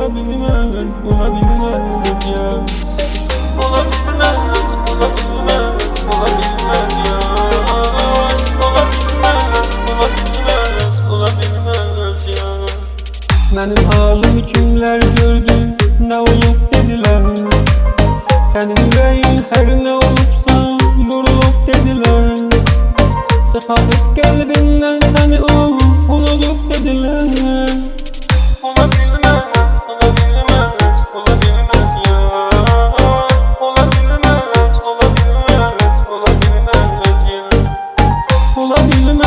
olabilmez, olabilmez ya. Olabilmez, olabilmez, olabilmez ya. Olabilmez, olabilmez, olabilmez ya. Benim halimi kimler gördü, ne olup dediler. Senin yüreğin her ne olupsa yorulup dediler. Sıfadık kalbinden seni unutup dediler. Olabilmez, olabilmez, olabilmez ya. Olabilmez, olabilmez, olabilmez ya. Olabilmez.